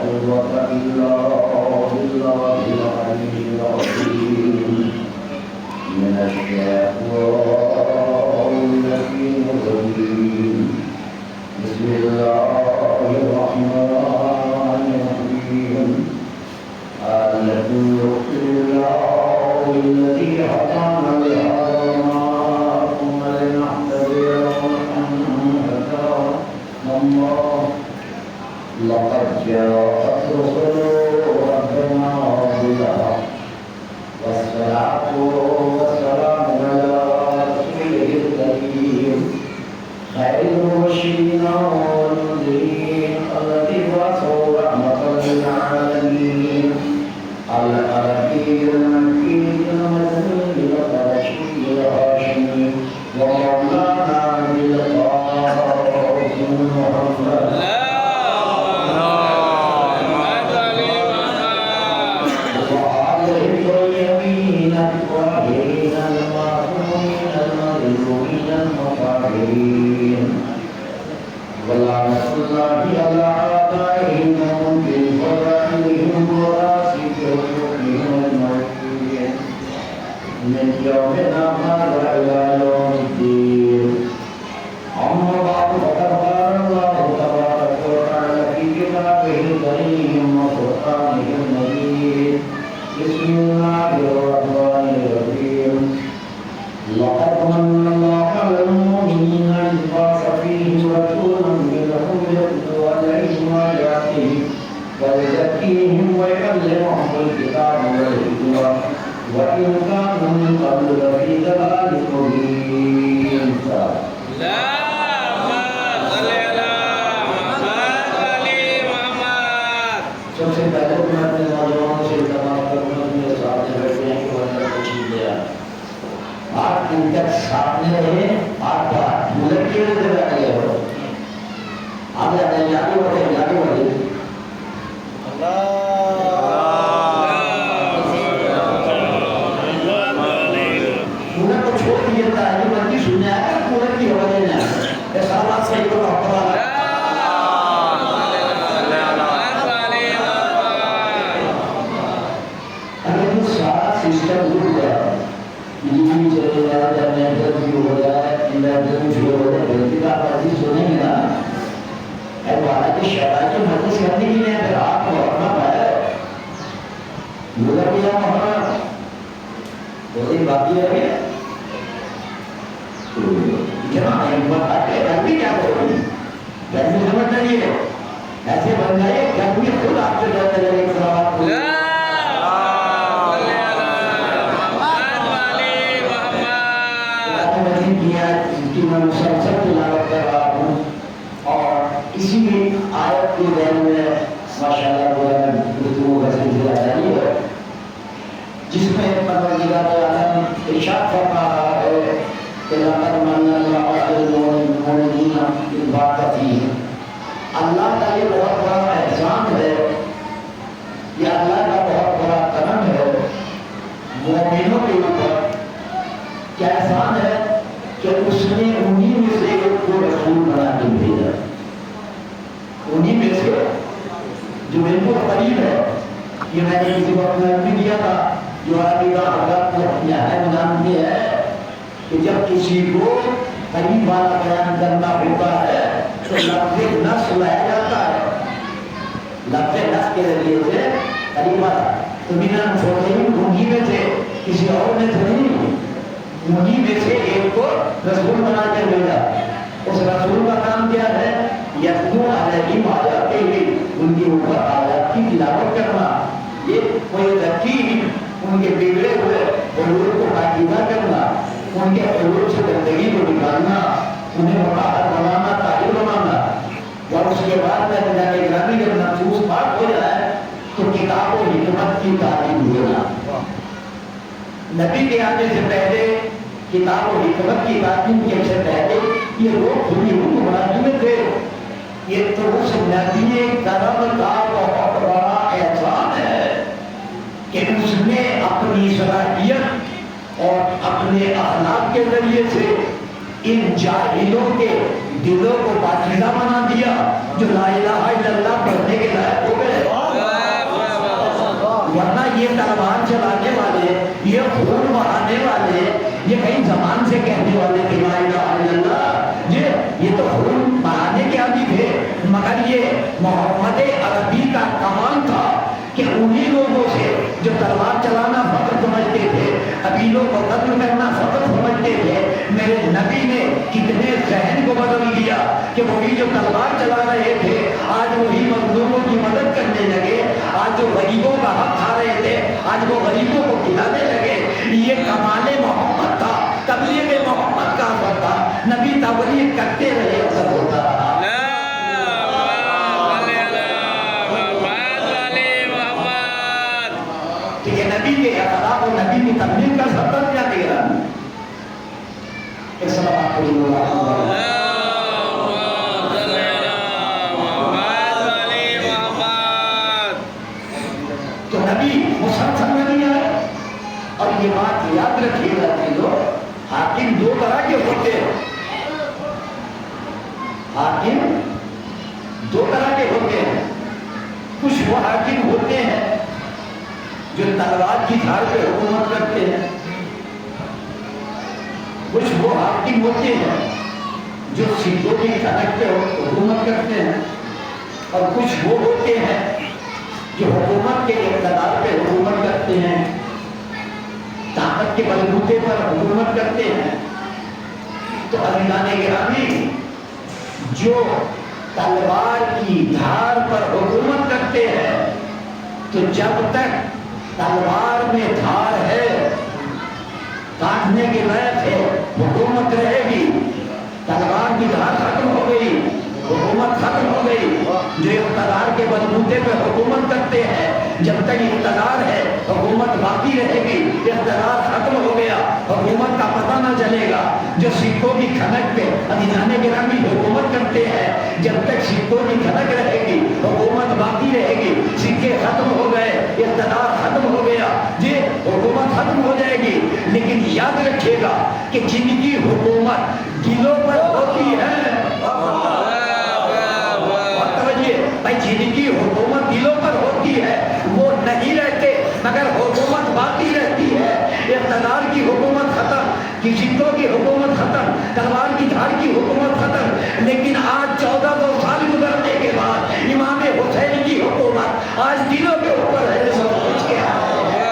قوة إلا بالله العلي العظيم من الشيطان الرجيم بسم الله الرحمن الرحيم الحمد لله الذي هدانا لهذا وما كنا لنهتدي لولا أن هدانا الله لقد جاءت رسل ربنا بالحق والصلاة والسلام على رسوله الكريم خير المبشرين والمنذرين الذي بعثه رحمة للعالمين العربي المكي المدني القرشي الهاشمي ومولانا بالقاسم محمد ولعنة الله على أعدائهم ومنكر فضائلهم وراسخهم وحكمهم الموجودين من يومنا هذا إلى يوم الدين أما بعد فقد قال الله تبارك وتعالى في كتابه الكريم وفرقانه المجيد بسم الله الرحمن الرحيم لقد من الله على المؤمنين إذ بعث فيهم رسولا منهم يتلو عليهم آياته ويزكيهم ويعلمهم الكتاب والحكمة وإن كانوا من قبل لفي ضلال مبين. سب سے پہلے میں اپنے نوجوانوں سے التماس کروں گا میرے سامنے بیٹھے ہیں کہ وہ نے تشریف لیا آپ ان تک سامنے رہے آپ کا ملک کے لیے بیٹھے ہو آپ جاتے ہیں جاتے بڑھے ملک کو چھوڑ دیئے تعلیم مرضی سننے آئے ملک کی حوالے لینا یہ سالات صحیح کو رحمت سسٹم ہو گیا بجلی چلے جائے نیٹورک بھی ہو جائے انٹرنیٹ بھی ہو جائے غلطی کا مرضی سنیں گے نا حالانکہ شرائع کی مرضی کرنے کے لیے اگر آپ کو اپنا ہے مگر کیا محمد بہت ہی باقی ہے کیا ہمت آتے گرمی کیا کرو گرمی سمجھ نہیں ہے ایسے بن جائے گرمی خود آپ سے ڈرتے رہے ایک سوال کو میں مسلسل تلاوت کر رہا ہوں اور اسی آیت کے ذہن میں ماشاءاللہ گفتگو کا سلسلہ جاری ہے جس میں پروردگار عالم ارشاد فرما رہا ہے کہ لقد من اللہ علی المؤمنین اذ بعث فیہم اللہ کا یہ بہت بڑا احسان ہے یہ اللہ کا بہت بڑا کرم ہے مومنوں کے اوپر کیا احسان ہے کہ اس نے انہی میں سے ایک کو رسول بنا کے بھیجا انہی میں سے جو بالکل قریب ہے یہ میں نے کسی وقت میں بھی دیا تھا جو عربی کا حضرت کو نہایت جانتے ہیں کہ جب کسی کو قریب والا بیان کرنا ہوتا ہے تو لفظ نص لایا جاتا ہے لفظ نص کے ذریعے سے قریب والا تو بنا مفہوم انہی میں سے کسی اور نے تو نہیں انہی میں سے ایک کو رسول بنا کے بھیجا اس رسول کا کام کیا ہے یتلو علیہم آیاتہ ان کے اوپر آیات کی تلاوت کرنا یہ کوئی ترکیب ان کے بگڑے ہوئے حضور کو پاکیزہ کرنا ان کے حضور سے گندگی کو نکالنا انہیں مطہر بنانا طاہر بنانا اور اس کے بعد میں جانے گرامی جب نفوس پاک ہو جائے تو کتاب و حکمت کی تعلیم ہونا نبی کے آنے سے پہلے کتاب و حکمت کی تعلیم کے سے پہلے یہ لوگ کھلی حکمرانی میں تھے یہ تو اس نبی کرم کا بہت بڑا احسان ہے کہ اس نے اپنی صلاحیت اور اپنے اخلاق کے ذریعے سے ان جاہلوں کے دلوں کو پاکیزہ بنا دیا جو لا الہ الا اللہ پڑھنے کے لائق ہو گئے. یہ کئی زبان سے کہنے والے تھے لا الہ الا اللہ، یہ تو خون بہانے کے عادی تھے، مگر یہ محمد عربی کا کمال تھا کہ انہی لوگوں سے جو تلوار چلانا فقط سمجھتے تھے، قبیلوں کو قتل کرنا فقط سمجھتے تھے، میرے نبی نے کتنے ذہن کو بدل دیا کہ وہی جو تلوار چلا رہے تھے آج وہی مظلوموں کی مدد کرنے لگے، آج جو غریبوں کا حق کھا رہے تھے آج وہ غریبوں کو کھلانے لگے۔ یہ کمال محمد تھا، تبلیغ محمد کا اثر تھا، نبی تبلیغ کرتے رہے اثر ہوتا رہا۔ یہ نبی کے اخلاق اور نبی کی تبلیغ کا سبب کیا دے رہا ہے؟ ایک سلام آپ کو تو نبی مسلسل نبی ہے، اور یہ بات یاد رکھیے گا کہ حاکم دو طرح کے ہوتے ہیں، حاکم دو طرح کے ہوتے ہیں۔ کچھ وہ حاکم ہوتے ہیں جو تلوار کی دھار پہ حکومت کرتے ہیں، کچھ وہ حاکم ہوتے ہیں جو سیٹوں کی کھڑک پہ حکومت کرتے ہیں، اور کچھ وہ ہوتے ہیں جو حکومت کے اقتدار پہ حکومت کرتے ہیں، طاقت کے بلبوتے پر حکومت کرتے ہیں۔ تو عزیزان گرامی، جو تلوار کی دھار پر حکومت کرتے ہیں تو جب تک تلوار میں دھار ہے، کاٹنے کے لائق ہے، حکومت رہے گی۔ تلوار کی دھار ختم ہو گئی، حکومت ختم ہو گئی۔ جو اقتدار کے بلبوتے پہ حکومت کرتے ہیں، جب تک اقتدار ہے حکومت باقی رہے گی، اقتدار ختم ہو گیا حکومت کا پتہ نہ چلے گا۔ جو سکوں کی کھنک پہ عزیزان گرامی حکومت کرتے ہیں، جب تک سکوں کی کھنک رہے گی حکومت باقی رہے گی۔ سکے ختم ہو گئے، اقتدار ختم ہو گیا، یہ حکومت ختم ہو جائے گی۔ لیکن یاد رکھیے گا کہ جن کی حکومت دلوں پر ہوتی ہے، بھائی جن کی حکومت دلوں پر ہوتی ہے وہ نہیں رہتے، مگر حکومت باقی رہتی ہے۔ اقتدار کی حکومت ختم، سکوں کی حکومت ختم، تلوار کی دھار کی حکومت ختم، لیکن آج 1400 سال گزرنے کے بعد امام حسین کی حکومت آج دلوں کے اوپر ہے۔ سب کچھ کیا ہے؟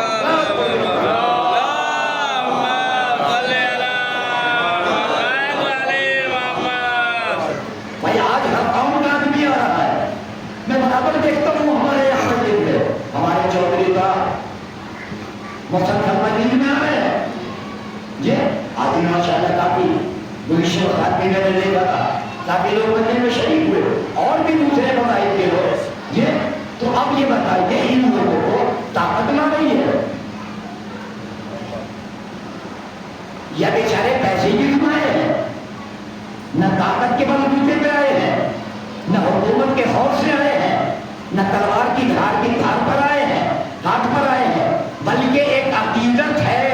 بھائی آج ہر قوم کا آدمی آ رہا ہے، میں برابر دیکھتا ہوں ہمارے یہاں پر ہمارے چودھری کا مسلسل مجلس میں آ رہے ہیں، یہ آدمی ماشاء اللہ کافی گلشن و خاتمی میں نے دیکھا تھا، کافی لوگ مجلس میں شریک ہوئے، اور بھی دوسرے مذاہب کے لوگ۔ یہ تو اب یہ بتائیے ان لوگوں کو طاقت نہ رہی ہے یا بیچارے پیسے کی کمائے ہیں؟ نہ طاقت کے بلبوتے پہ آئے ہیں، نہ حکومت کے خوف سے آئے ہیں، نہ تلوار کی دھار کی دھار پر آئے ہیں، ہاتھ پر آئے ہیں، بلکہ ایک عقیدت ہے،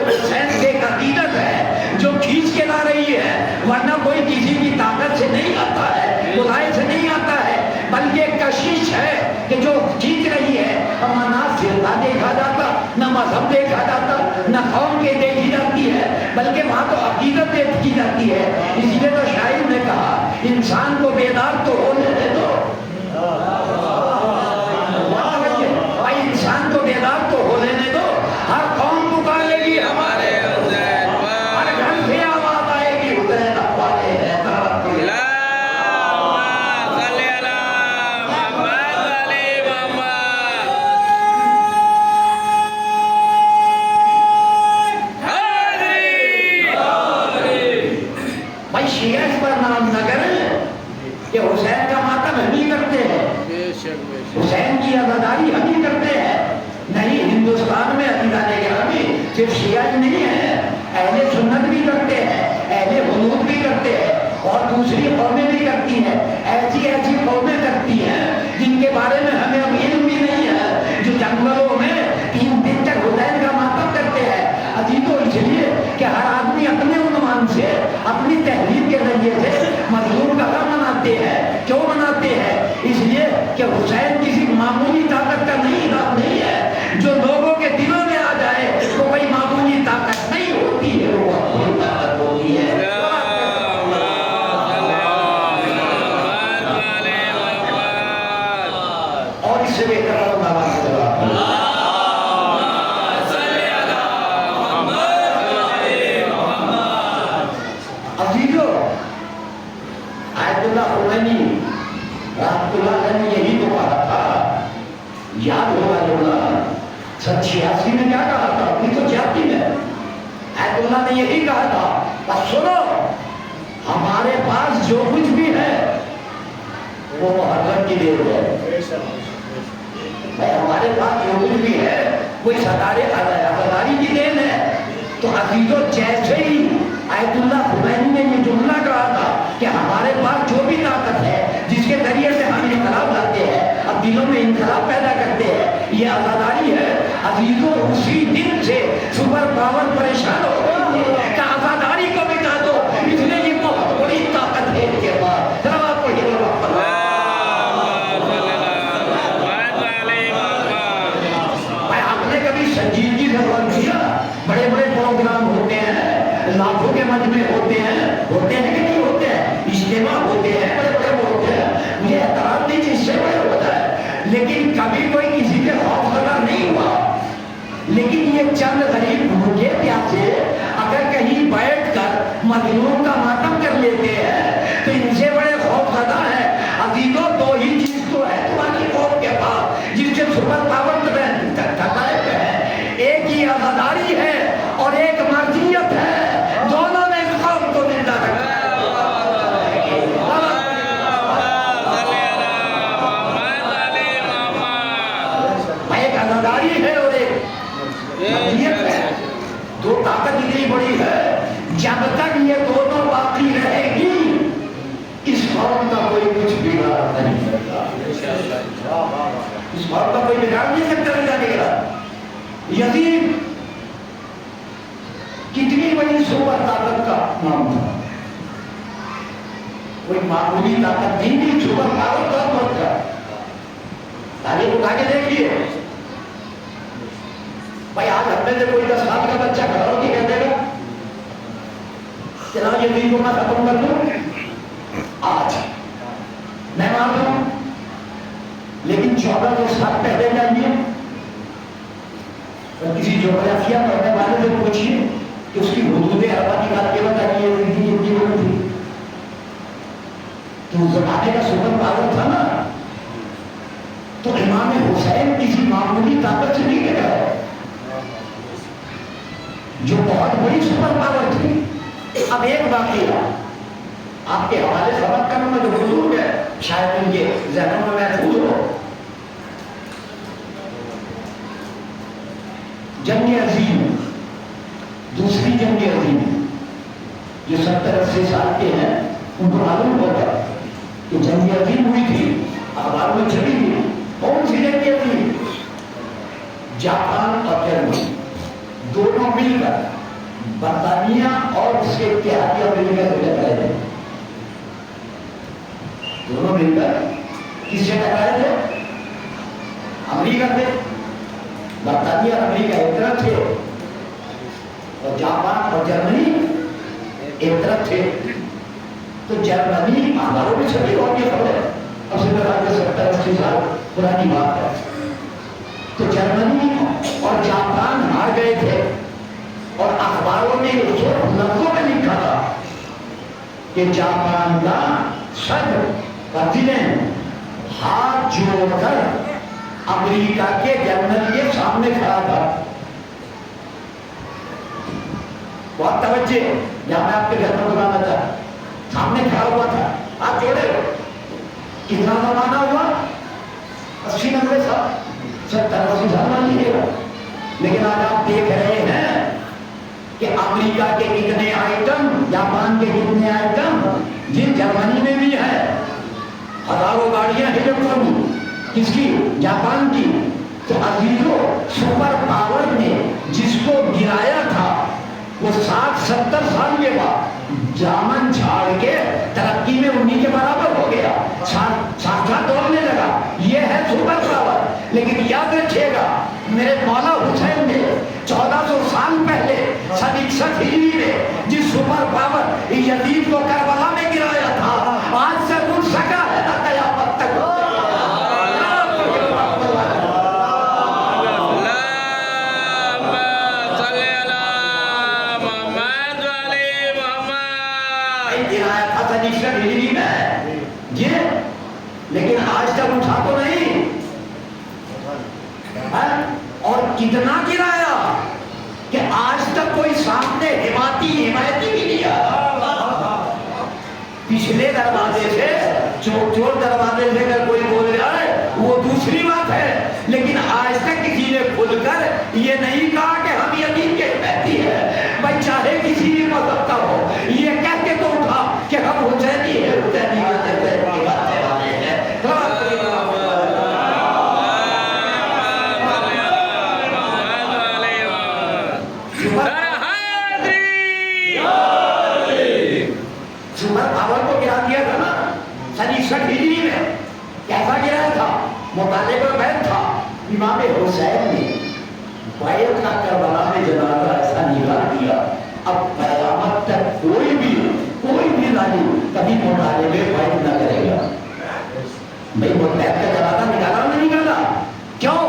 حسین کی ایک عقیدت ہے جو کھینچ کے لا رہی ہے، ورنہ کوئی کسی کی طاقت سے نہیں آتا ہے، خدائی سے نہیں آتا ہے، بلکہ ایک کشش ہے کہ جو کھینچ رہی ہے۔ ہمارا نہ فرقہ دیکھا جاتا، نہ مذہب دیکھا جاتا، نہ قوم کے دیکھی جاتی ہے، بلکہ وہاں تو عقیدت دیکھی جاتی ہے۔ اس لیے تو شاعر نے کہا انسان کو بیدار تو ہو لینے دو، بھائی انسان کو بیدار تو ہو لینے دو، ہر قوم پکارے گی ہمارے حسین، ہر گھر سے آواز آئے گی حسین اخوالے ہیں۔ بھائی شیعہ اس پر نام نہ کریں کہ حسین کا ماتم ہم ہی کرتے ہیں، حسین کی عزاداری ہم ہی کرتے ہیں۔ نہیں، ہندوستان میں عقیدہ گرامی صرف شیعہ ہی نہیں ہے، اہل سنت بھی کرتے ہیں، اہل حدود بھی کرتے ہیں، اور دوسری قومیں بھی کرتی ہیں، ایسی ایسی قومیں کرتی ہیں جن کے بارے میں ہمیں اب علم بھی نہیں ہے، جو جنگلوں میں 3 دن تک حسین کا ماتم کرتے ہیں۔ عجیب تو اس لیے کہ ہر آدمی اپنے عنوان سے، اپنی تحریر کے ذریعے سے مظلوم کا غم مناتے ہیں۔ کیوں مناتے ہیں؟ اس لیے کہ حسین کسی معمولی طاقت کا نہیں ہے جو لوگوں کے دلوں میں آ جائے سے بہتر بابا کا جواب عزیزو آیت اللہ خمینی رحمت اللہ علیہ نے یہی تو کہا تھا، یاد ہوگا جملہ 86 میں کیا کہا تھا، 1986 میں آیت اللہ نے یہی کہا تھا، بس سنو ہمارے پاس جو کچھ بھی ہے وہ محرم کی دیر ہے، ہمارے پاس جو کچھ بھی ہے وہ عزاداری کی دین ہے۔ تو عزیزو جیسے ہی آیت اللہ خمینی نے یہ جملہ کہا تھا کہ ہمارے پاس جو بھی طاقت ہے جس کے ذریعے سے ہم انقلاب لاتے ہیں، اب دلوں میں انقلاب پیدا کرتے ہیں، یہ عزاداری ہے۔ عزیزو اسی دن سے سپر پاور پریشان ہو گئی ہے کہ عزاداری کو مٹا دو، اس لیے یہ بہت بڑی طاقت ہے ان کے پاس۔ ذرا آپ کو یہ سنجیدگی سے غور کیا، بڑے بڑے پروگرام ہوتے ہیں، لاکھوں کے مجمع ہوتے ہیں کہ نہیں ہوتے ہیں، اجتماع ہوتے ہیں، بڑے بڑے ہوتے ہیں، مجھے اعتراض نہیں کہ اس سے بڑے ہوتا ہے، لیکن کبھی کوئی کسی کے خوف زدہ نہیں ہوا۔ لیکن یہ چند غریب بھوکے پیاسے اگر کہیں بیٹھ کر مظلوم کا ماتم کر لیتے ہیں تو ان سے بڑے خوف زدہ ہے۔ عزیزو دو ہی چیز تو ہے تمہاری قوم کے پاس جس سے سپر پاور ایک ہی عزاداری ہے اور ایک مرضیت ہے، دونوں میں اس قوم کو زندہ رکھا ہے۔ ایک عزاداری ہے اور ایک مرضیت ہے، دو طاقت اتنی بڑی ہے، جب تک یہ دونوں باقی رہے گی اس قوم کا کوئی کچھ بگاڑ نہیں سکتا، اس قوم کا کوئی بگاڑ نہیں سکتا۔ یزید کتنی بڑی سپر طاقت کا نام تھا، کوئی معمولی طاقت نہیں تھی، سپر پاور طاقت کا۔ تاریخ اٹھا کے دیکھیے بھائی، آج ہم میں سے کوئی 10 سال کا بچہ کھڑا ہو کے کہہ دے گا چلا یہ دین کو میں ختم کر دوں، آج میں مانتا ہوں، لیکن 14 سال پہلے جائیے کسی جغرافیہ پڑھنے والے سے پوچھیے کہ اس کی حدود اربا نکال کے بتائیے یہ تھی، تو اس زمانے کا سپر پاور تھا نا۔ تو امام حسین کسی معمولی طاقت سے نہیں گیا ہے، جو بہت بڑی سپر پاور تھی۔ اب ایک واقعہ آپ کے حوالے سبق کروں میں جو بزرگ ہے شاید ان کے ذہنوں میں محفوظ ہو۔ جنگ عظیم، دوسری جنگ عظیم، جو 70-80 سال کے ہیں ان کو معلوم ہوگا کہ جنگ عظیم ہوئی تھی، اخبار میں چھپی تھی۔ کون سی جنگ عظیم؟ جاپان اور جرمنی دونوں مل کر برطانیہ اور اس کے اتحادی امریکہ سے ٹکرائے تھے، دونوں مل کر کس سے ٹکرائے تھے؟ امریکہ سے۔ برطانیہ اور امریکہ ایک طرف تھے اور جاپان اور جرمنی ایک طرف تھے۔ تو جرمنی اخباروں میں چھپی ہوتی خبر ہے، اب سے 70-80 سال پرانی بات ہے۔ تو جرمنی اور جاپان ہار گئے تھے اور اخباروں نے لفظوں میں لکھا تھا کہ جاپان کا صدر پریزیڈنٹ ہاتھ جوڑ کر امریکہ کے جنرل کے سامنے کھڑا تھا۔ بہت توجہ، جہاں میں آپ کے گھر پر بتانا تھا، سامنے کھڑا ہوا تھا، آپ جوڑے ہو۔ کتنا زمانہ ہوا؟ 80-90 سال، 70-80 سال مان لیجیے گا۔ لیکن آج آپ دیکھ رہے ہیں کہ امریکہ کے کتنے آئٹم، جاپان کے کتنے آئٹم جن جرمنی میں بھی ہے، ہزاروں گاڑیاں ہلیں کس کی؟ جاپان کی۔ تو عزیزو سپر پاور نے جس کو گرایا تھا وہ 60-70 سال کے بعد جامن چھاڑ کے ترقی میں انہی کے برابر ہو گیا، ساتھ دوڑنے لگا۔ یہ ہے سپر پاور۔ لیکن یاد رکھیے گا میرے مولا حسین نے 1400 سال پہلے 61 ہجری میں جس سپر پاور یزید کو کربلا میں گرایا تھا آج سے اٹھ سکا ہے نہ قیامت تک۔ لیکن آج تک اٹھا تو نہیں، اور کتنا گرایا کہ آج تک کوئی سامنے حمایتی بھی نہیں آیا۔ پچھلے دروازے سے چور دروازے سے اگر کوئی بول جائے وہ دوسری بات ہے، لیکن آج تک کسی نے کھل کر یہ نہیں کہا کہ ہم یتیم کے حمایتی ہیں۔ بھائی چاہے کسی بھی مذہب کا ہو، یہ کہہ کے تو اٹھا کہ ہم حسینی ہیں، حسینی کی باتیں والے ہیں۔ سپر پاور کو گرا دیا تھا نا سن 61 ہجری میں۔ کیسا گرایا تھا؟ مطالبہ بیعت تھا۔ امام حسین نے بیعت کا کربلا میں جنازہ ایسا نکال دیا، اب قیامت تک کوئی بھی ظالم کبھی مطالبے بیعت نہ کرے گا۔ بھائی وہ بیعت کا جنازہ نکالا نہ نکالا؟ کیوں؟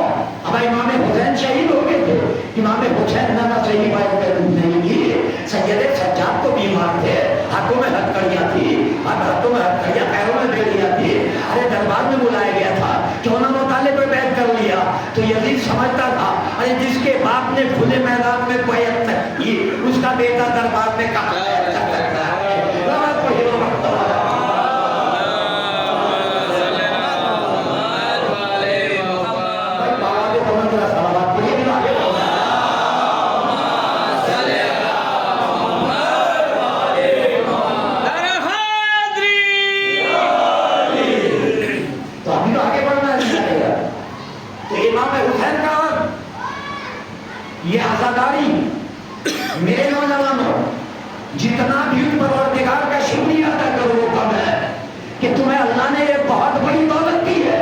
اب امام حسین شہید ہو گئے تھے، امام حسین نے نہ صحیح بیعت نہیں کی۔ سید سجاد تو بیمار تھے، ہاتھوں میں ہتھکڑیاں تھی، ہاتھوں میں ہتھکڑیاں، پیروں میں بیڑیاں تھی، ارے دربار میں بلایا گیا تھا، کیوں نہ مطالبے پہ بیعت کر لیا؟ تو یزید سمجھتا تھا ارے جس کے باپ نے کھلے میدان میں بیعت نہ کی اس کا بیٹا دربار میں کہاں بیعت کر سکتا ہے؟ یہ آزاداری میرے نوجوانوں جتنا بھی پروردگار کا شکریہ ادا کرو وہ کم ہے کہ تمہیں اللہ نے یہ بہت بڑی دولت دی ہے۔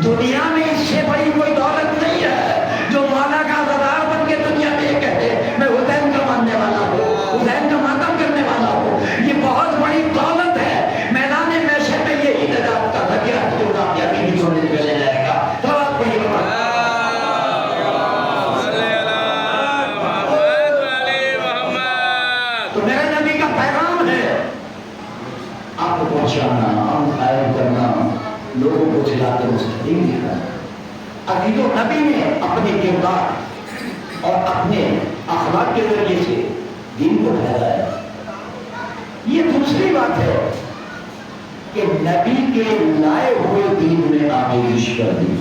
دنیا میں اس سے بڑی کوئی دولت نہیں ہے جو مولا کا آزادار بن کے دنیا میں یہ کہتے میں حسین کا ماننے والا ہوں، حسین کا ماتم کرنے والا ہوں۔ یہ بہت بڑی دولت ہے۔ میدان محشر میں یہی نجات کا ذریعہ جو کامیابی بھی ہونے کے لے جائے گا۔ لوگوں کو صراط مستقیم دکھانا۔ عقید و نبی نے اپنے کردار اور اپنے اخلاق کے ذریعے سے دین کو پھیلایا۔ یہ دوسری بات ہے کہ نبی کے لائے ہوئے دین میں آمیزش کر دی،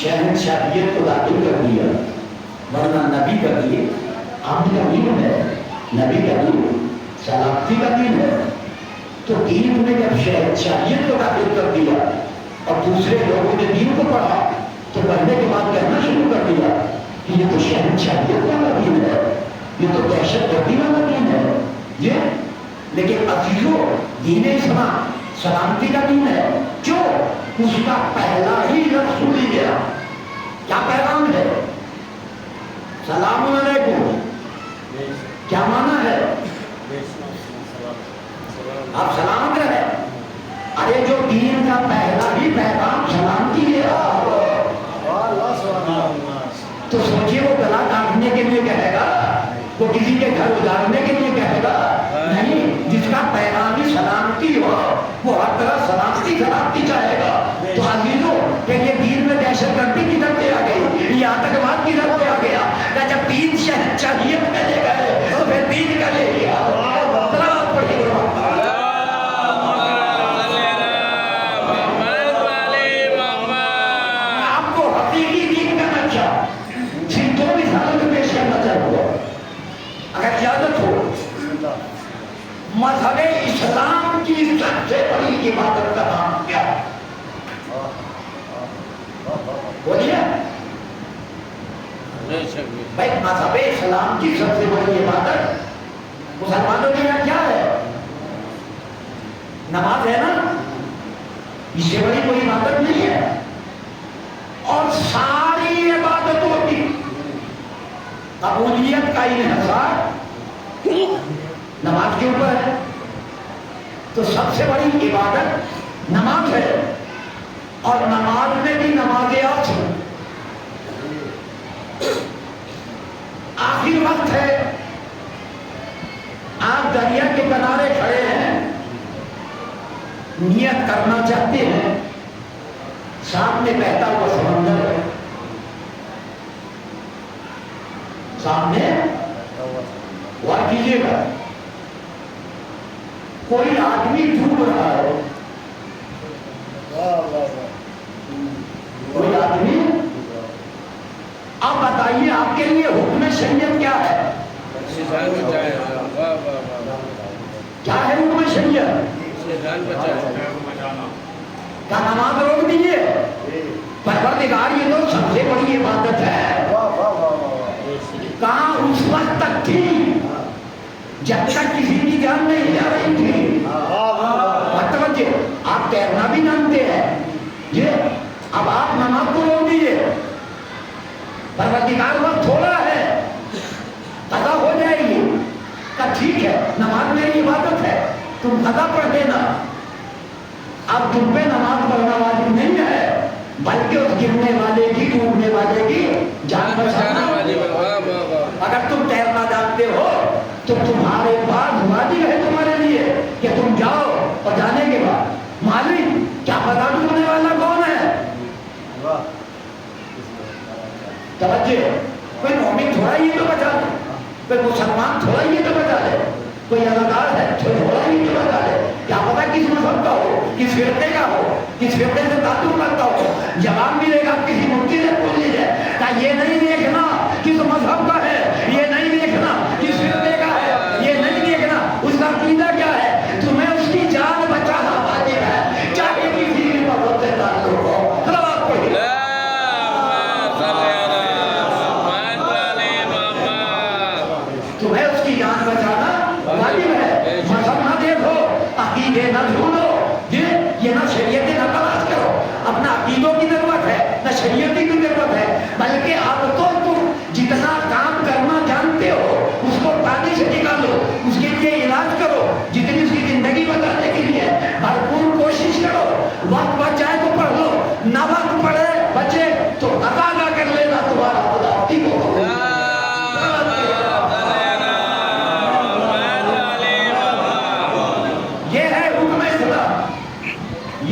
شہنشاہیت کو داخل کر دیا، ورنہ نبی کا دین امن کا دین ہے، نبی کا دین سلامتی کا دین ہے۔ تو دین نے جب شہنشاہیت کو داخل کر دیا اور دوسرے لوگوں نے دین کو پڑھا تو پڑھنے کے بعد کہنا شروع کر دیا کہ یہ تو شہنشاہیت والا دین ہے، یہ تو دہشت گردی والا دین ہے یہ۔ لیکن عزیزو دین اسلام سلامتی کا دین ہے، جو اس کا پہلا ہی لفظ سنی گیا کیا پیغام ہے؟ سلام علیکم کیا معنی ہے؟ آپ سلامت رہے۔ ارے جو دین کا پہلا ہی پیغام سلامتی ہے تو سوچیے وہ گلا کاٹنے کے لیے کہے گا، وہ کسی کے گھر اجاڑنے کے لیے کہے گا؟ نہیں، جس کا پیغام ہی سلامتی ہو وہ ہر طرح سلامتی چاہے گا۔ تو عزیزو کہ یہ دین میں دہشت گردی کی طرف آ گئی، یہ آتنکواد کی طرف آ گیا، جب دین شہنشاہیت میں لے گئے تو پھر دین کا لے لیا۔ مذہب اسلام کی سب سے بڑی عبادت کا نام کیا ہے؟ بولیے بھائی، مذہب اسلام کی سب سے بڑی عبادت مسلمانوں کے یہاں کیا ہے؟ نماز ہے نا، اس سے بڑی کوئی عبادت نہیں ہے۔ اور ساری عبادتوں کی قبولیت کا انحصار نماز کے اوپر ہے۔ تو سب سے بڑی عبادت نماز ہے، اور نماز میں بھی نماز عصر آخر وقت ہے۔ آپ دریا کے کنارے کھڑے ہیں، نیت کرنا چاہتے ہیں، سامنے بہتا ہوا سمندر ہے، سامنے غور کیجیے گا، کوئی آدمی ڈوب رہا ہے، کوئی آدمی، اب بتائیے آپ کے لیے حکم شریعت کیا ہے؟ کیا ہے حکم شریعت؟ کیا نماز روک دیجیے؟ پروردگار یہ تو سب سے بڑی عبادت ہے، کہاں اس وقت تک تھی جب تک کسی کی جان نہیں جا رہی تھی۔ متوجہ، آپ تیرنا بھی جانتے ہیں یہ، اب آپ نماز کو روک دیجیے، پروردگار وقت تھوڑا ہے، قضا ہو جائے گی، کہ ٹھیک ہے نماز میری عبادت ہے تم قضا پڑھ دینا۔ اب تم پہ نماز پڑھنا واجب نہیں ہے، بلکہ اس گرنے والے کی، ڈوبنے والے کی جان بچانا واجب ہے۔ اگر تم تیرنا جانتے ہو تو تمہارے پاس واجب ہے تمہارے لیے کہ تم جاؤ، اور جانے کے بعد مالک کیا پتا ڈوبنے والا کون ہے؟ توجہ، کوئی مومن تھوڑا ہی تو بچا دے، کوئی مسلمان تھوڑا ہی تو بچا دے، کوئی اداکار ہے تھوڑا ہی تو بچا دے، کیا پتا کس مذہب کا ہو، کس فرقے کا ہو، کس فرقے سے تعلق رکھتا ہو۔ جواب ملے گا کسی مفتی سے پوچھ لیجیے، کہ یہ نہیں دیکھنا کس مذہب کا ہے، یہ نہیں دیکھنا کس فرقے کا ہے، یہ نہیں دیکھنا اس کا عقیدہ کیا ہے، تمہیں اس کی جان بچانا واجب ہے، چاہے کسی بھی مذہب سے تعلق ہو۔ تمہیں اس کی جان بچانا واجب ہے، مذہب نہ دیکھو، عقیدے نہ ڈھونڈو، یہ نہ شریعت نہ تلاش کرو، اپنا عقیدوں کی ضرورت ہے نہ شریعتی کی ضرورت ہے، بلکہ اب تو تم جتنا کام کرنا جانتے ہو اس کو پانی سے نکالو، اس کے لیے علاج کرو، جتنی اس کی زندگی بچانے کے لیے بھرپور کوشش کرو، وقت بچ جائے تو پڑھ لو، نہ وقت پڑھے بچے تو قضا ادا کر لینا، تمہارا خدا ٹھیک ہوگا۔ یہ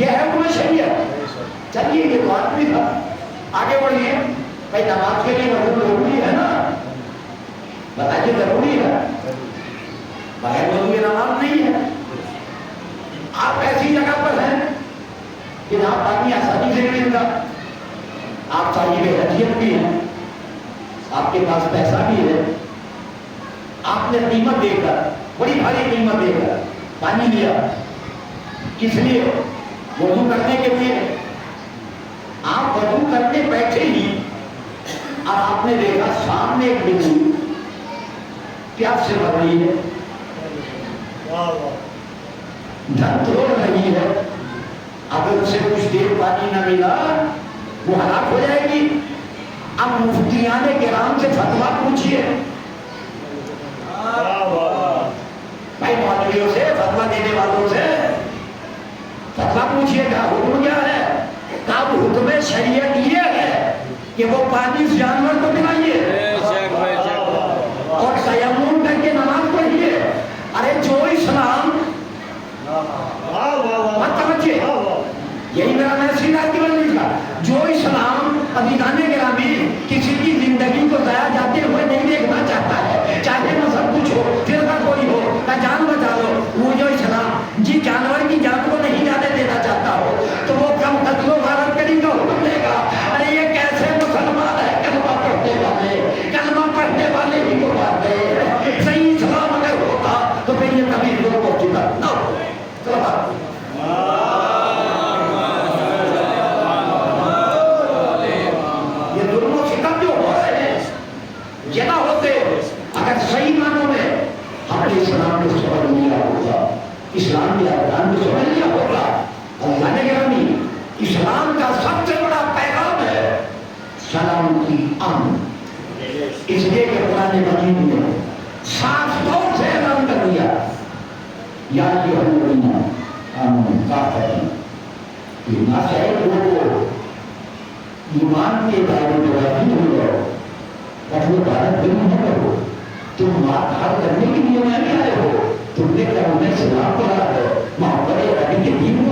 ہے حکم شریعت۔ چلیے یہ تو آدمی تھا، آگے بڑھیے، بھائی نماز کے لیے وضو ضروری ہے نا، بتائیے ضروری ہے، بغیر وضو کی نماز نہیں ہے۔ آپ ایسی جگہ پر ہیں کہ جہاں پانی آسانی سے نہیں ملتا، آپ صاحب حیثیت بھی ہیں، آپ کے پاس پیسہ بھی ہے، آپ نے قیمت دے کر، بڑی بھاری قیمت دے کر پانی لیا، کس لیے؟ وضو کرنے کے لیے۔ آپ وضو کرنے بیٹھے ہی اور آپ نے دیکھا سامنے ایک بلی پیاس سے مر رہی ہے، دھڑ رہی ہے، اگر اسے کچھ دیر پانی نہ ملا وہ ہلاک ہو جائے گی۔ اب مفتیان کرام سے فتویٰ پوچھئے، بھائی مولویوں سے، فتویٰ دینے والوں سے فتویٰ پوچھئے گا حکم کیا ہے؟ کب حکم شریعت یہ ہے کہ وہ پانی اس جانور کو پلائیے اور تیمم کر کے نماز پڑھیے۔ ارے جو اسلام، متوجہ، یہی میرا محسن کی بندی تھا، جو اسلام عزیزان گرامی کسی کی زندگی کو ضائع جاتے ہوئے نہیں دیکھنا چاہتا ہے، چاہے مذہب کچھ ہو، فرقہ کوئی ہو، کا جان بچا لو، وہ جو اسلام جی جانور کی جان کو نہیں جانے دینا چاہتا ہو تو وہ کم قتل و غارت کرنے کا حکم دے گا۔ ارے یہ کیسے مسلمان ہے؟ کلمہ پڑھنے والے ہی کو مار دے۔ صحیح اسلام اگر ہوتا تو پھر یہ کبھی لوگ ہو چکا نہ ہو۔ یہ ظلم و ستم جو ہو رہے ہیں یہ نہ ہوتے اگر صحیح معنوں میں ہم نے اسلام کو سمجھ لیا ہوگا، اسلام کے ارکان کو سمجھ لیا ہوگا۔ اللہ نے گرامی، اسلام کا سب سے بڑا پیغام ہے سلامتی، امن، اس لیے کہ قرآن مجید میں صاف طور سے اعلان کر دیا یا ایھا الذین آمنوا کافرون، کہ نہ چاہے وہ ایمان کے دائرے میں داخل ہو جاؤ، قتل و غارت بھی نہ کرو، تم مار کھاڑ کرنے کے لیے نہیں آئے ہو، تم نے کلمہ اسلام پڑھا ہے، محبت نبی کے دین کو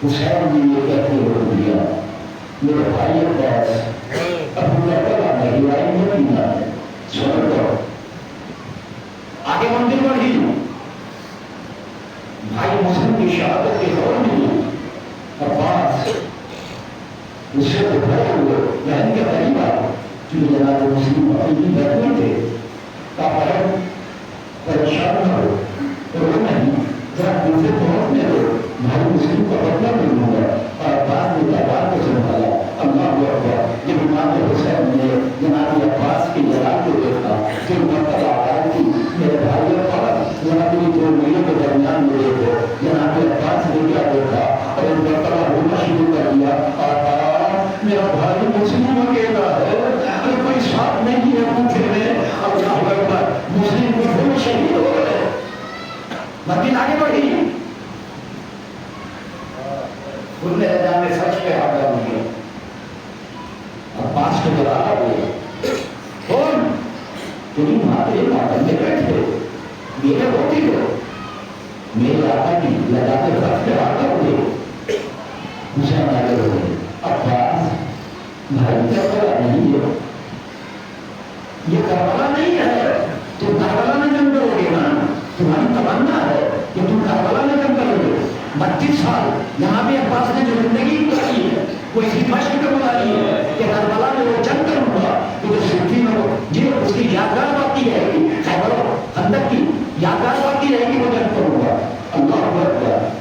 حسین نے یہ کہتے ہوئے دیا میرے بھائی عباس ابو بکر نے ہدایت میں پینا ہے سن لو آگے منزل بڑھی بھائی مسلم کی شہادت کے دور میں عباس اس سے اٹھائے ہوئے بہن کے قریب آئے جو جناب مسلم اپنی بیٹھے تھے کہا پریشان نہ ہو تو نہیں ذرا دل سے پہنچنے دو بھائی مسلم کا بدلہ نہیں ہوگا اور بعد میں تلوار کو سنبھالا اللہ اکبر جب امام حسین نے جناب عباس کی جلال کو دیکھا پھر مرتبہ آئے تھی میرے بھائی عباس ذرا میری دو میلوں کے درمیان میں دیکھو جناب عباس نے کیا دیکھا اور ایک مرتبہ رونا شروع کر دیا اور میرا بھائی مسلم اکیلا ہے اور کوئی ساتھ نہیں ہے پوچھے میں اللہ اکبر مسلم کو پھر شہید ہو گئے مدین آگے بڑھی انہوں نے جانے سچ پہ ہاتھ ڈال دیا عباس کو بلا ہوئے کون تیری ماترے ماتم میں بیٹھے میرے ہوتی ہو میرے آقا کی لگا کے سچ پہ ہاتھ ڈال دے حسین آگے ہوئے عباس بھائی کربلا نہیں ہے یہ کربلا نہیں ہے تم کربلا میں جنگ کرو گے نا تمہاری تمنا ہے کہ تم کربلا میں جنگ کرو گے 32 سال یہاں بھی عباس نے جو زندگی گزاری ہے وہ اسی مشق میں گزاری ہے کہ کربلا میں وہ جنگ کروں گا کیونکہ صوفی میں وہ جی اس کی یادگار باقی رہے گی خیبر و خندق کی یادگار باقی رہے گی وہ جنگ کروں گا اللہ اکبر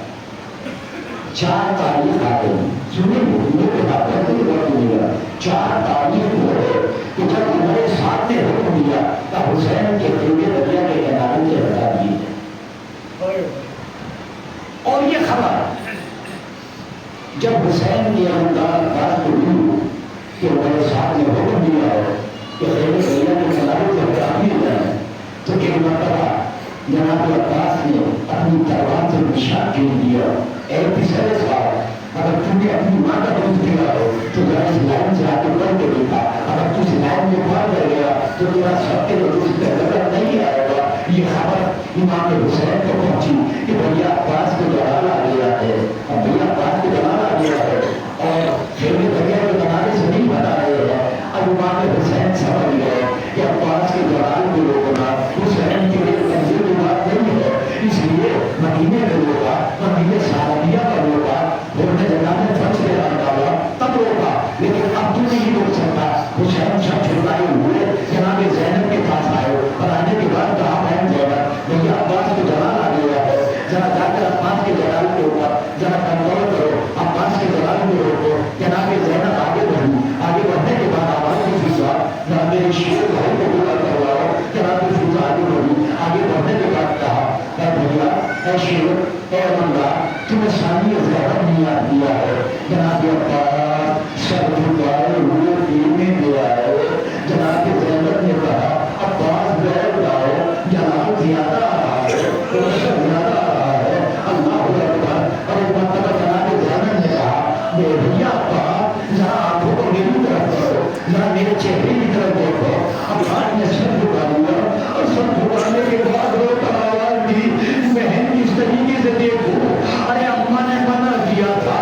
4 تاریخ آ گئی سنیں مجھے کے بات کرتے ہوئے بہت ملے گا 4 تاریخ ہو گئے کہ جب ہمارے ساتھ نے حکم دیا تو حسین کے خیمے دریا کے کنارے سے ہٹا دیے اور یہ خبر جب حسین نے انداز بات کو لی کہ ہمارے ساتھ نے حکم دیا ہے کہ خیمے دریا کے کنارے سے ہٹا دیے جائیں تو کہ مرتبہ جناب عباس نے اپنی تلوار سے نشان کھینچ دیا اے پچھلے سال اگر تم نے اپنی ماں کا دودھ پیا ہو تو ذرا اس لائن سے آگے بڑھ کے دیکھا اگر تو اس لائن میں پڑ کر گیا تو تیرا سب کے لوگ اس پہ نظر نہیں آئے گا یہ خبر امام حسین کو پہنچی کہ بھیا عباس کو جلال آ گیا ہے اور بھیا عباس کو جلال آ گیا ہے اور خیمے دریا کے کنارے سے نہیں بتا رہے ہیں اب امام حسین سمجھ گئے کہ عباس کے جلال کو روکنا حسین کے لیے تنظیم کی بات نہیں ہے اس لیے مدینے میں روکا مدینے سالانیہ کا روکا بولنے جگہ میں فرض کے رہا ڈالا تب روکا لیکن اب تو نہیں روک سکتا حسین شاہ چھوڑائے ہوئے جناب زینب کے پاس آئے اور آنے کے بعد کہا بہن زینب بھیا عباس کو جلال آ گیا ہے ذرا جا کر عباس کے جلال کے اوپر ذرا کنٹرول کرو عباس کے جلال کو روکو جناب زینب آگے بڑھی آگے بڑھنے کے بعد آواز کی فضا جناب میرے شیر بھائی کو پورا کرواؤ جناب فضا آگے بڑھی آگے بڑھنے کے بعد کہا اے بھیا اے شیر اے اللہ تمہیں ثانی زہر نہیں یاد دیا ہے جناب عباس سر جھکائے ہوئے خیمے میں آئے جناب زینب نے کہا عباس بیٹھ جاؤ جلال زیادہ آ رہا ہے روشن زیادہ آ رہا ہے اللہ اکبر اور ایک مرتبہ جناب زینب نے کہا میرے بھیا عباس ذرا آنکھوں کو میری طرف کرو ذرا میرے چہرے کی طرف دیکھو عباس نے سر جھکا لیا اور سر جھکانے کے بعد رو کر آواز دی بہن اس طریقے سے دیکھو ارے اماں نے منع کیا تھا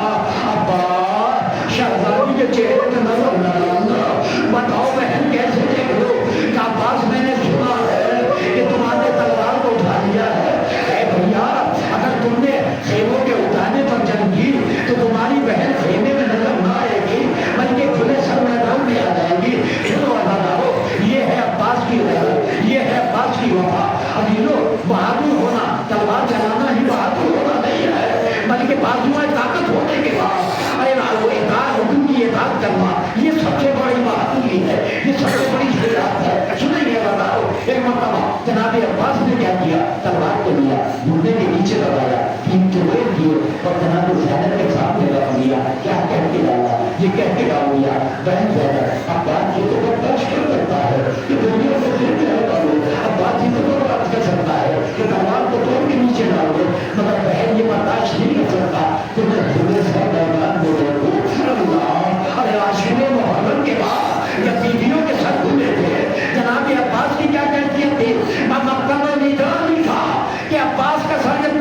عباس شہزادی کے چہرے پہ نظر نہ ڈالنا بتاؤ بہن کیسے دیکھ لو کہ عباس میں نے سنا ہے کہ تمہارے تلوار کو اٹھا لیا ہے اے بھیا اگر تم نے خیموں کے اٹھانے پر جنگ کی تو تمہاری بہن خیمے میں نظر نہ آئے گی بلکہ کھلے سر میدان میں آ جائے گی سنو وفادارو یہ ہے عباس کی غیرت یہ ہے عباس کی وفا عزیزو بہادر ہونا تلوار چلانا ہی بہادر ہونا نہیں ہے بلکہ بازوئے طاقت ہونے کے بعد ارے وہ اطاعت حکم کی اطاعت کرنا یہ سب سے بڑی بہادری ہے یہ سب سے بڑی شجاعت ہے سنیں گے بتاؤ ایک مرتبہ جناب عباس نے کیا کیا تلوار کو لیا گھٹنے کے نیچے دبایا تین ٹکڑے کیے اور جناب زینب کے سامنے رکھ دیا کیا کہہ کے ڈالا یہ کہہ کے ڈال دیا بہن زینب عباس یہ تو برداشت کر سکتا ہے کہ دنیا سے پھر کے رہتا ہوں عباس یہ تو برداشت کر سکتا ہے کہ تلوار کو توڑ کے نیچے ڈال دے مگر بہن یہ برداشت نہیں کر سکتا کہ میں کھلے سر میدان میں دیکھوں اللہ ارے عاشق محرم کے بعد جب بیویوں کے سر کھلے تھے جناب عباس کی کیا کہتی تھی مکہ میں نظام نہیں تھا کہ عباس کا سر جب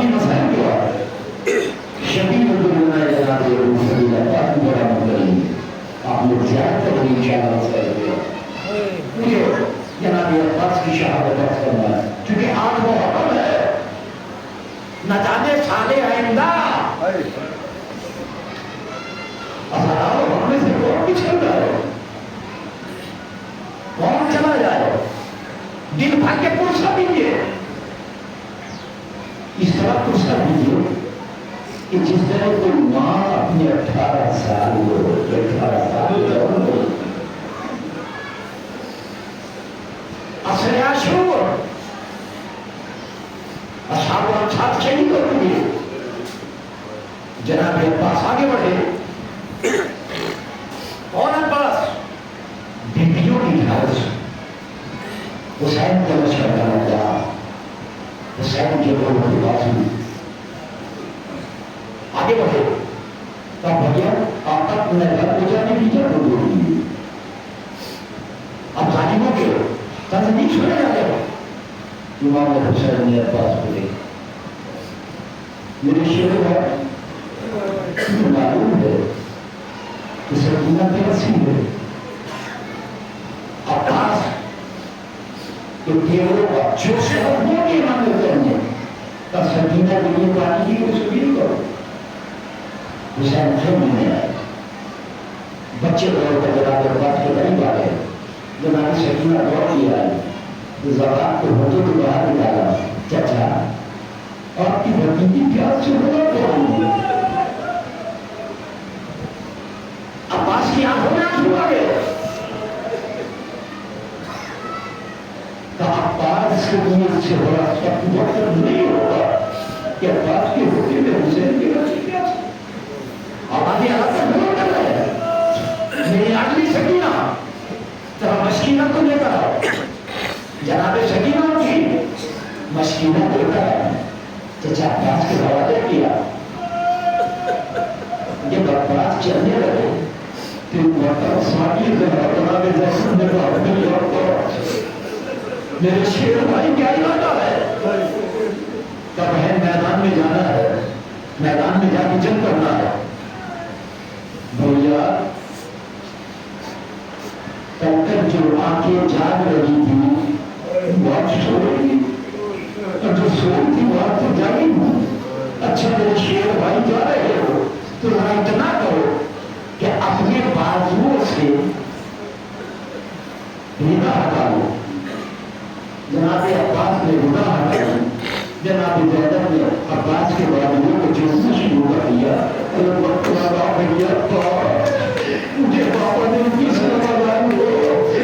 ابھی مسائل کیا شبیر الدنیا جناب بڑا مطلب آپ لوگ زیادہ تر انشاءاللہ مسائل کیا مجھے جناب عباس کی شہادت کرنا ہے کیونکہ آج وہ حکم ہے نہ جانے سالے آئندہ اصلاؤ ہمیں سے کون پچھل رہا ہے کون چلا جائے دن بھر کے پرسہ دیجئے اس طرح پرسہ دیجئے کہ جس طرح کوئی ماں اپنے 18 سال اثر عاشور اصحاب و امساد شہید ہو گئے جناب عباس آگے بڑھے اور عباس بیٹیوں کی حرض حسین کا مشورہ کرنا چاہا حسین کے لوگوں کی بازو آگے بڑھے اب بھیا آپ تک انہیں گھر کو جانے کی ضرورت ہوگی اب ظالموں کے تنظیم سنے جاتے ہو امام حسین نے عباس کو دیکھا میرے شعر ہے معلوم ہے کہ سکینہ کی وسیع ہے عباس کہ دیوروں کا جو سبب ہو کے امام حسین نے تب سکینہ کے لیے پانی کی اس کو بھی کرو حسین خود نہیں آئے بچے دور کا جناب عباس کے قریب آ گئے جناب سکینہ دوڑ لیا ہے زبان کو ہوتے تو باہر نکالا چچا آپ کی بھتیجی پیاس سے ہوگا تو عباس کی آنکھوں میں آنسو آ گئے عباس کے لیے اس سے بڑا سخت وقت نہیں ہوگا کہ عباس کے ہوتے میں حسین کی بچی پیاس آبادی اللہ کا بھول کر رہے ہیں میری آدمی سکینہ ترہ مشکینہ کو لے کر آؤ جناب سکینہ کی مشکینہ لے کر آئے چچا عباس کے حوالے کیا جب عباس چلنے لگے تو مرتب ساکی سے مرتبہ میں جیسے میں اپنی اور کو میرے شیر بھائی کیا ارادہ ہے کب ہے میدان میں جانا ہے میدان میں جا کے جنگ کرنا ہے بھیا تب تک جو آنکھیں جاگ رہی تھی بہت سو رہی اور جو سو تھی بہت تو جاگی اچھا میرے شیر بھائی جا رہے ہو تو ذرا اتنا کرو کہ اپنے بازوؤں سے رینا ہٹا لو جناب عباس نے رینا ہٹا لی جناب زینب نے عباس کے بازوؤں کو چومنا شروع کر دیا اور وقت لگا بھیا مجھے پاپا نے کس طرح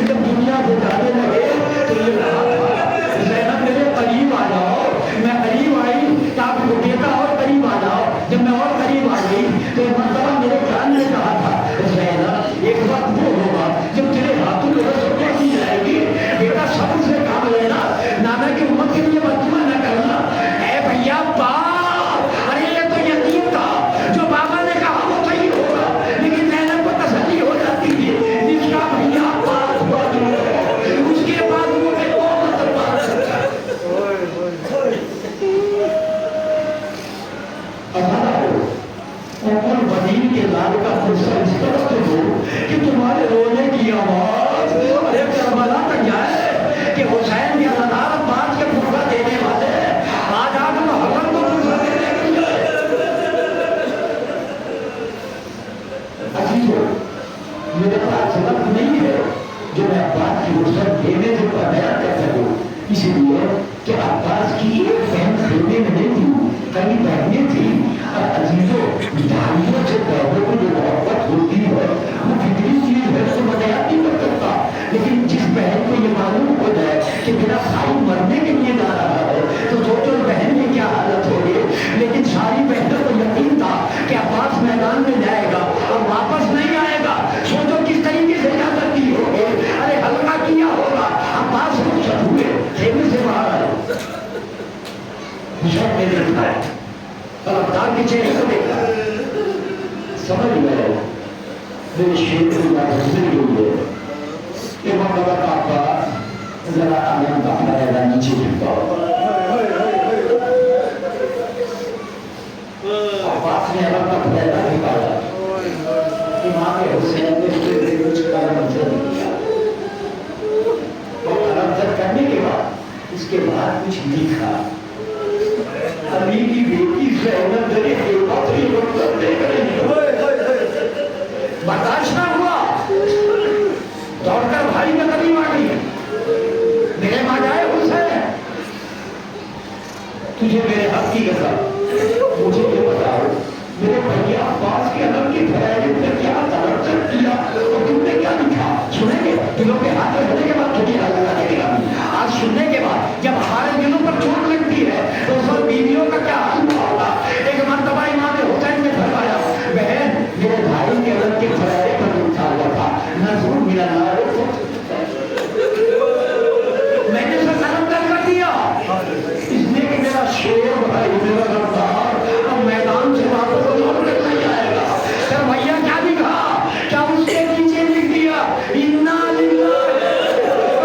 جب دنیا سے جانے لگے تو یہ رہا تھا زینب میرے قریب آ جاؤ میں قریب آئی کہ آپ کو دیتا اور قریب آ جاؤ جب میں اور قریب آ گئی تو ایک مرتبہ میرے خیال نے کہا تھا زینب ایک وقت وہ ہوگا جب تیرے ہاتھوں میں رسول کی جائے گی بیٹا سب سے کام لینا نانا کی امت کے لیے بدعا نہ کرنا اے بھیا باپ ارے یہ تو یتیم تھا جو بابا نے کہا وہ صحیح ہوگا لیکن زینب کو تسلی ہو جاتی تھی جس کا بھیا باپ اس کے بعد وہ عمر بدین کے لال کا فرصہ اس طرح سے ہو کہ تمہارے رونے کی آواز ارے کربلا تک جائے کہ حسین کے اللہ عباس کے فرصہ دینے والے آج آج محرم کو فرصہ دینے کے لیے عزیزو میرے پاس وقت نہیں ہے جو میں عباس کی فرصت دینے سے بیان کر سکوں اس لیے کہ عباس کی ایک بہن خیمے میں نہیں تھی کئی بہنیں تھیں عزیزو دھاریوں سے پہلے کو جو محبت ہوتی ہے وہ فطری چیز ہے اس کو بیان نہیں کر سکتا لیکن جس بہن کو یہ معلوم ہو جائے کہ میرا بھائی مرنے کے لیے جا رہا ہے تو سوچو بہن میں کیا حالت ہوگی لیکن ساری بہنوں کو یقین تھا کہ عباس میدان میں جائے گا اور واپس نہیں آئے گا سوچو کس طریقے سے جا سکتی ہوگی ارے ہلکا کیا ہوگا عباس رخصت ہوئے خیمے سے باہر آئے حسین نے دیکھا ہے طلبدار کے چہرے کو دیکھا سمجھ گئے میرے شیر کی بات گزر گئی ہے کہ مرتبہ کا عباس ذرا آمین کا اپنا نیچے جھکا کچھ لکھا علی کی بیٹی زینب دے پتری مطلب دے گئی برداشت نہ ہوا دوڑ کر بھائی میں کبھی مانگی میرے ماں جائے حسین تجھے میرے حق کی قسم مجھے یہ بتاؤ میرے بھیا عباس کے عدم کی بھیائی نے کیا ترجم کیا اور تم نے کیا لکھا سنیں گے دلوں کے ہاتھ رکھنے کے بعد تجھے حل لگا دے گا آج سننے کے بعد جب ہمارے دلوں پر چوٹ لگتی ہے تو اس وقت بیویوں کا کیا حل ہوگا ایک مرتبہ امام حسین نے فرمایا بہن میرے بھائی کے عدم کی بھیائی پر اٹھا ہوا تھا نظر من اللہ میں نے اسے قلم کر دیا اس نے کہ میرا شیر بھائی میرا غمدار اب میدان سے واپس لوٹ کر نہیں آئے گا پھر بھیا کیا لکھا کیا اس کے نیچے لکھ دیا انا للہ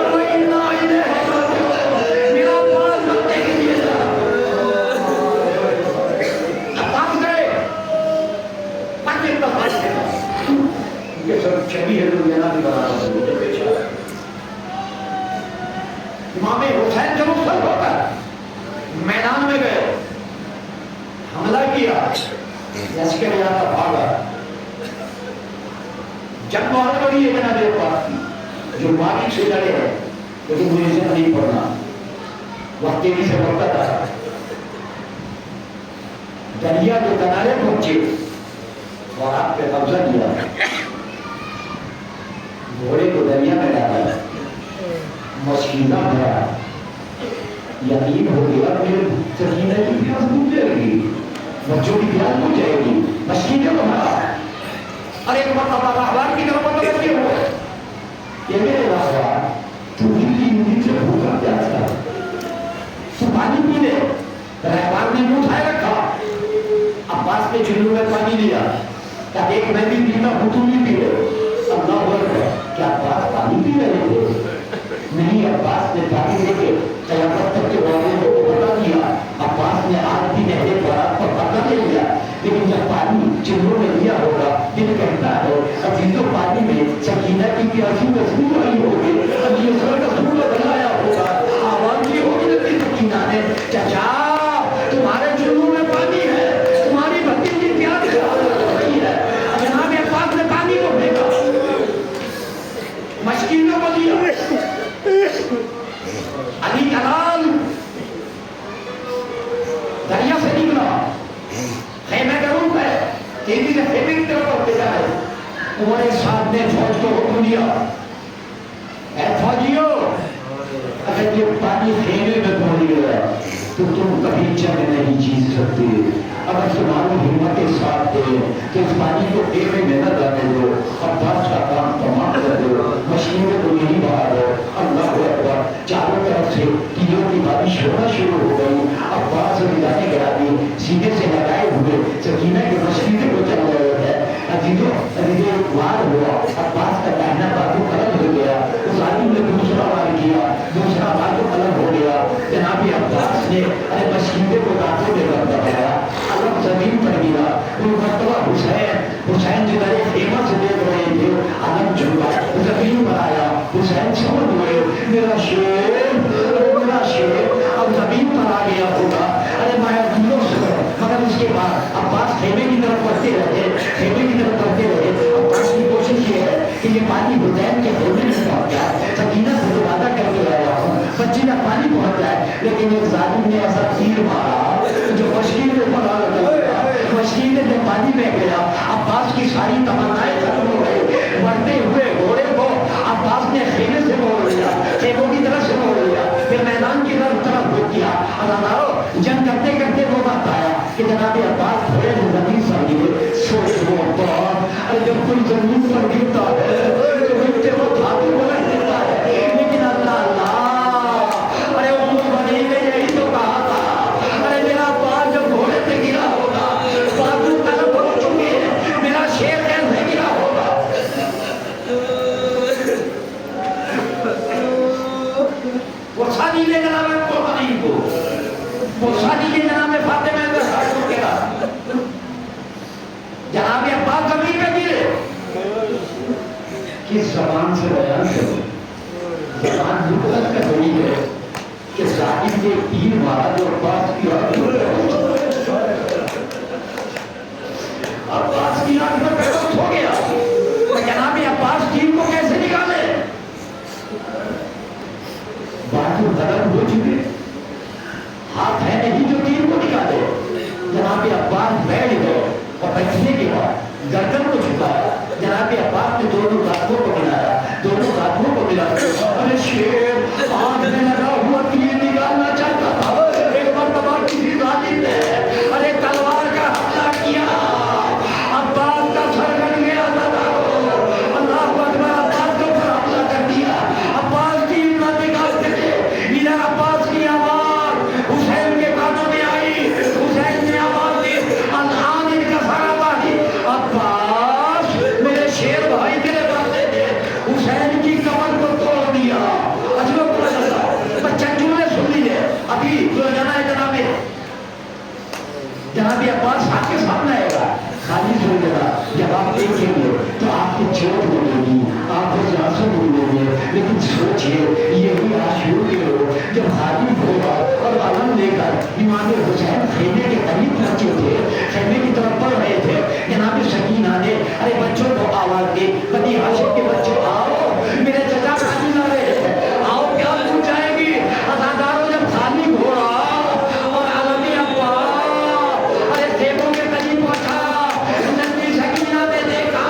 و انا الیہ راجعون میرا پاس بننے کے لیے تھا پاس گئے پاکے کا پاس گئے یہ سب چھوی ہے جو جنابی بنا رہا ہے بیچارہ امام حسین جب اس پر ہو کر میدان میں گئے حملہ کیا لشکر یہاں بھاگا جب بہت بڑی ہے جناب پاس کی جو باقی سے لڑے ہیں لیکن مجھے سے نہیں پڑھنا وقت تیزی سے بڑھتا تھا دریا کے کنارے پہنچے اور آپ پہ قبضہ کیا گھوڑے کو دریا میں ڈالا مشکینہ بھرا یقین ہو گیا میرے سکینہ کی پیاس بجھ جائے گی بچوں کی پیاس بجھ جائے گی مشکینہ کو بھرا اور ایک مرتبہ راہبار کی طرف متوجہ ہوئے کہ میرے راہبار تو مجھے سے بھوکا پیاس تھا تو پانی پی لے راہبار نے منہ اٹھائے رکھا عباس نے چلو میں پانی لیا کہ ایک میں بھی پینا ہوں تو بھی پی لے اللہ اکبر کیا عباس پانی پی رہے تھے نہیں عباس نے پانی لے کے قیامت تک کے والے کو بتا دیا عباس نے آج بھی نہرے برات پر پتہ لے لیا لیکن جب پانی چلوں میں لیا ہوگا دل کہتا ہے عزیزوں پانی میں سکینہ کی پیاسی مضبوط آئی ہوگی اب یہ سر کا سور بنایا ہوگا آواز کی ہوگی نتی سکینہ نے چچا تمہارے چلوں میں پانی ہے تمہاری بھتی کی پیاس رہی ہے جناب عباس نے پانی کو پھینکا مشکینوں کو دیا علی جلال دریا سے نکلا خیمے کا روپ ہے تیزی سے خیمے کی طرف ہوتے جائے تمہارے ساتھ نے فوج کو حکم دیا اے فوجیوں اگر یہ پانی خیمے میں پہنچ گیا تو تم کبھی جنگ نہیں جیت سکتے اگر تمہاری ہمت کے ساتھ دے تو اس پانی کو خیمے میں نہ جانے دو عباس کا کام تمام کر دو مشینوں کو یہی باہر ہو اللہ اکبر چاروں طرف سے تیروں کی بارش ہونا شروع ہو گئی عباس اور مجانے گرا دی سینے سے لگائے ہوئے سکینہ کے مشینے کو چل رہے ہیں عزیزوں وار ہوا عباس کا داہنا بازو قلم ہو گیا اس آدمی نے دوسرا وار کیا دوسرا بازو قلم ہو گیا جناب عباس نے مشینے کو دانتوں میں کر دبایا علم زمین پر گرا وہ مرتبہ حسین جو میرے خیمہ سے دیکھ رہے تھے علم جھکا زمین پر آیا حسین چھوڑ ہوئے میرا شیر اب زمین پر آ گیا ہوگا ارے میں دلوں سے مگر اس کے بعد عباس خیمے کی طرف بڑھتے رہے عباس کی کوشش یہ ہے کہ یہ پانی حسین کے خیمے میں پہنچ جائے سکینہ سے وعدہ کر کے آیا ہوں بچی تک پانی پہنچ جائے لیکن ایک ظالم نے ایسا تیر مارا جو مشکل میں پڑا گیا مشکل میں جب پانی میں گیا عباس کی ساری تمنائیں ختم ہو گئی بڑھتے ہوئے گھوڑے کو عباس نے خیمے سے موڑ لیا خیموں کی طرف سے موڑ لیا پھر میدان کی طرف ہو کیا اور جنگ کرتے کرتے وہ بات آیا کہ جناب عباس گھوڑے سے زمین پر گرے سوچ وہ اور جب کوئی زمین پر گرتا ہے تو گرتے وہ دھاتو کو لگ دیتا ہے لیکن اللہ ارے وہ بنی نے یہی تو کہا تھا ارے میرا عباس جب گھوڑے سے گرا ہوگا بازو قلم ہو چکے ہیں میرا شیر کیسے گرا ہوگا وہ شادی لے جناب قربانی کو وہ شادی لے جناب فاطمہ کے ساتھ ہو گیا جناب عباس زمین پہ گرے کس زبان سے بیان کرو زبان مطلق کا بڑی ہے کہ ظاہر یہ تیر مارا جو عباس کی آنکھ میں بےہوش ہو گیا. جناب عباس تیر کو کیسے نکالے؟ باتوں بدل ہو چکے، ہاتھ ہے نہیں جو تیر کو نکالے. جناب عباس بیٹھ گئے اور بیٹھنے کے بعد گردن کو جھکایا. جناب عباس نے دونوں ہاتھوں کو ملایا، دونوں ہاتھوں کو ملایا. ارے شیر آنکھ میں لگا ہوا تیر نکالنا چاہتا تھا. ایک مرتبہ کسی ظالم نے ارے تلوار کا حملہ کیا، عباس کا سر کٹ گیا تھا. اللہ اکبر، عباس کے اوپر حملہ کر دیا. عباس تیر نہ نکالتے تھے. ادھر عباس کی آواز حسین کے کانوں میں آئی. حسین نے آواز دی، الان ان کا سارا بانی عباس میرے شیر بھائی تیرے باتیں دے. حسین کی کمر کو توڑ دیا. عجب پورا چلتا بچہ جملے سن لیجیے ابھی جو جانا ہے. جناب عباس آپ کے سامنے آئے گا. خالی سن لینا، جب آپ دیکھیں گے تو آپ کی چوٹ بولے گی، آپ کو آنسو بولے گے. لیکن سوچئے یہی عاشور کے لوگ جب خالی ہوگا اور علم لے کر امام حسین خیمے کے قریب پہنچے تھے، خیمے کی طرف بڑھ رہے تھے. جناب سکینہ نے ارے بچوں کو آواز دی، بنی ہاشم کے بچوں آؤ، میرے چچا خالی نہ رہے آؤ. کیا پوچھ جائے گی؟ ازاداروں جب خالی گھوڑا اور عالم عباس ارے دیکھوں کے قریب پہنچا، نبی سکینہ نے دیکھا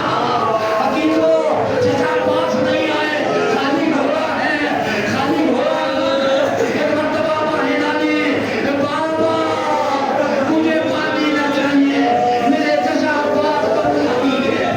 حقیقو چچا پاس نہیں آئے، خالی گھوڑا ہے، خالی گھوڑا. ایک مرتبہ بہن آلی، بابا مجھے پانی نہ چاہیے، میرے چچا عباس کو پانی ہے.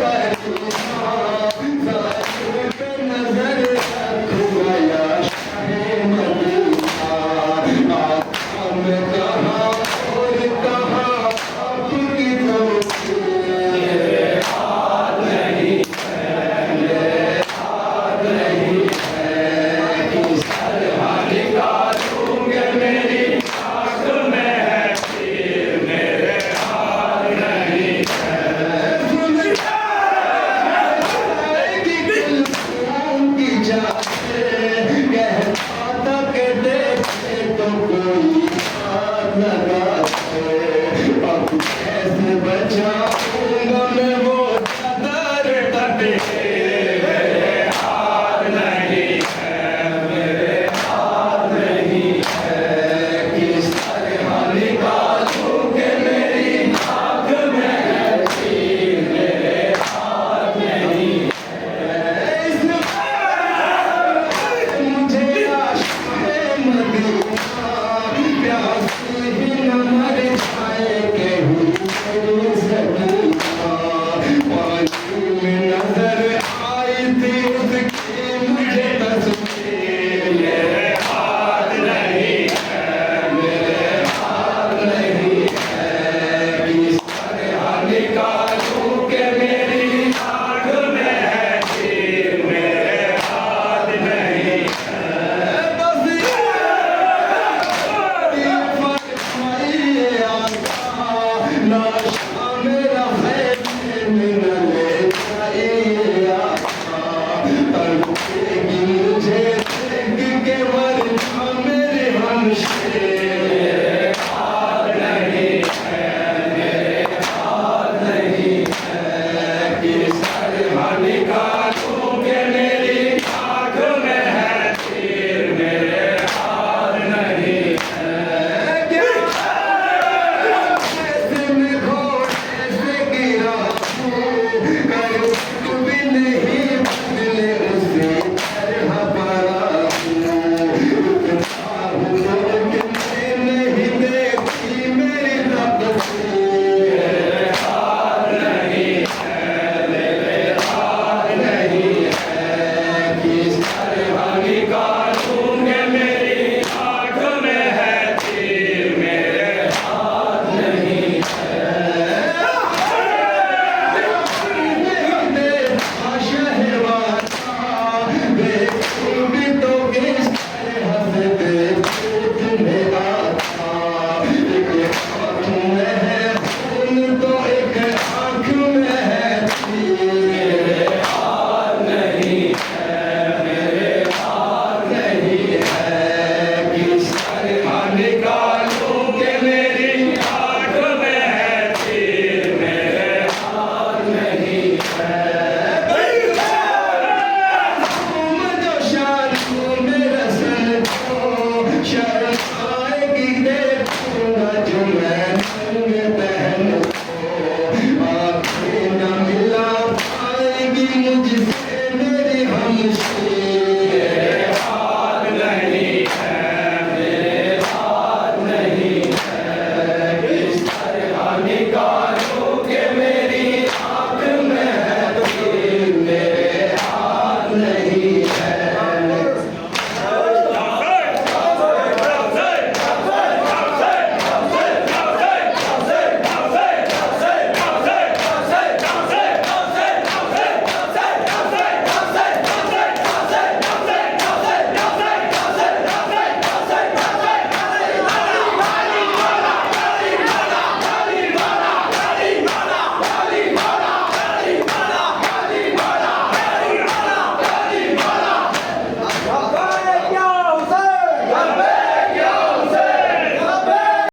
کا